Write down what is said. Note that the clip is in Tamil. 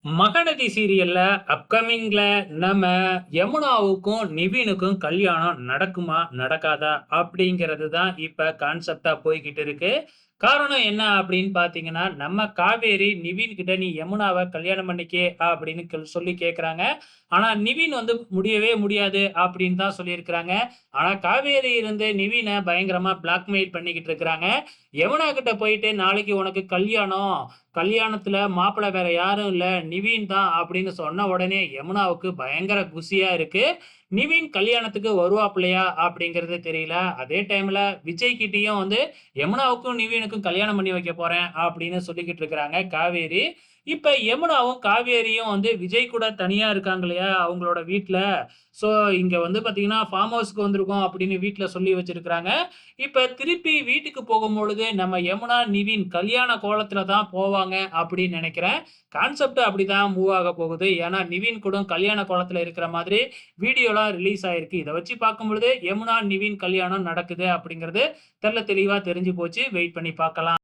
மகநதி சீரியல்ல அப்கமிங்ல நம்ம யமுனாவுக்கும், நிவினுக்கும் கல்யாணம் நடக்குமா? நடக்காதா? அப்படிங்கிறது தான் இப்ப கான்செப்ட்டா போய்க்கிட்டு இருக்கு. காரணம் என்ன அப்படின்னு பார்த்தீங்கன்னா, நம்ம காவேரி நிவின் கிட்ட "நீ யமுனாவ கல்யாணம் பண்ணிக்க" அப்படின்னு சொல்லி கேட்கறாங்க. ஆனா நிவின் வந்து முடியவே முடியாது அப்படின்னு தான் சொல்லியிருக்கிறாங்க. ஆனா காவேரி இருந்து நிவின பயங்கரமா பிளாக்மெயில் பண்ணிக்கிட்டு இருக்கிறாங்க. யமுனா கிட்ட போயிட்டு "நாளைக்கு உனக்கு கல்யாணம். கல்யாணத்துல மாப்பிள்ளை வேற யாரும் இல்ல. நிவின் தான்" அப்படின்னு சொன்ன உடனே யமுனாவுக்கு பயங்கர குஷியா இருக்கு. நிவின் கல்யாணத்துக்கு வருவாப்லயா அப்படிங்கிறது தெரியல. அதே டைம்ல விஜய் கிட்டயும் வந்து யமுனாவுக்கும், நிவினுக்கும் கல்யாணம் பண்ணி வைக்க போறேன் அப்படின்னு சொல்லிக்கிட்டு இருக்கிறாங்க காவேரி. இப்ப யமுனாவும், காவேரியும் வந்து விஜய் கூட தனியா இருக்காங்க இல்லையா? அவங்களோட வீட்ல. ஸோ இங்க வந்து பார்த்தீங்கன்னா, ஃபார்ம் ஹவுஸ்க்கு வந்திருக்கோம் அப்படின்னு வீட்ல சொல்லி வச்சிருக்கிறாங்க. இப்ப திருப்பி வீட்டுக்கு போகும்பொழுது நம்ம யமுனா, நிவின் கல்யாண கோலத்துல தான் போவாங்க அப்படின்னு நெனைக்கிறேன். கான்செப்ட் அப்படிதான் மூவ் ஆக போகுது. ஏன்னா நிவின் கூட கல்யாண கோலத்துல இருக்கிற மாதிரி வீடியோலாம் ரிலீஸ் ஆயிருக்கு. இத வச்சு பார்க்கும்பொழுது யமுனா, நிவின் கல்யாணம் நடக்குது அப்படிங்கிறது தெள்ள தெளிவா தெரிஞ்சு போச்சு. வெயிட் பண்ணி பார்க்கலாம்.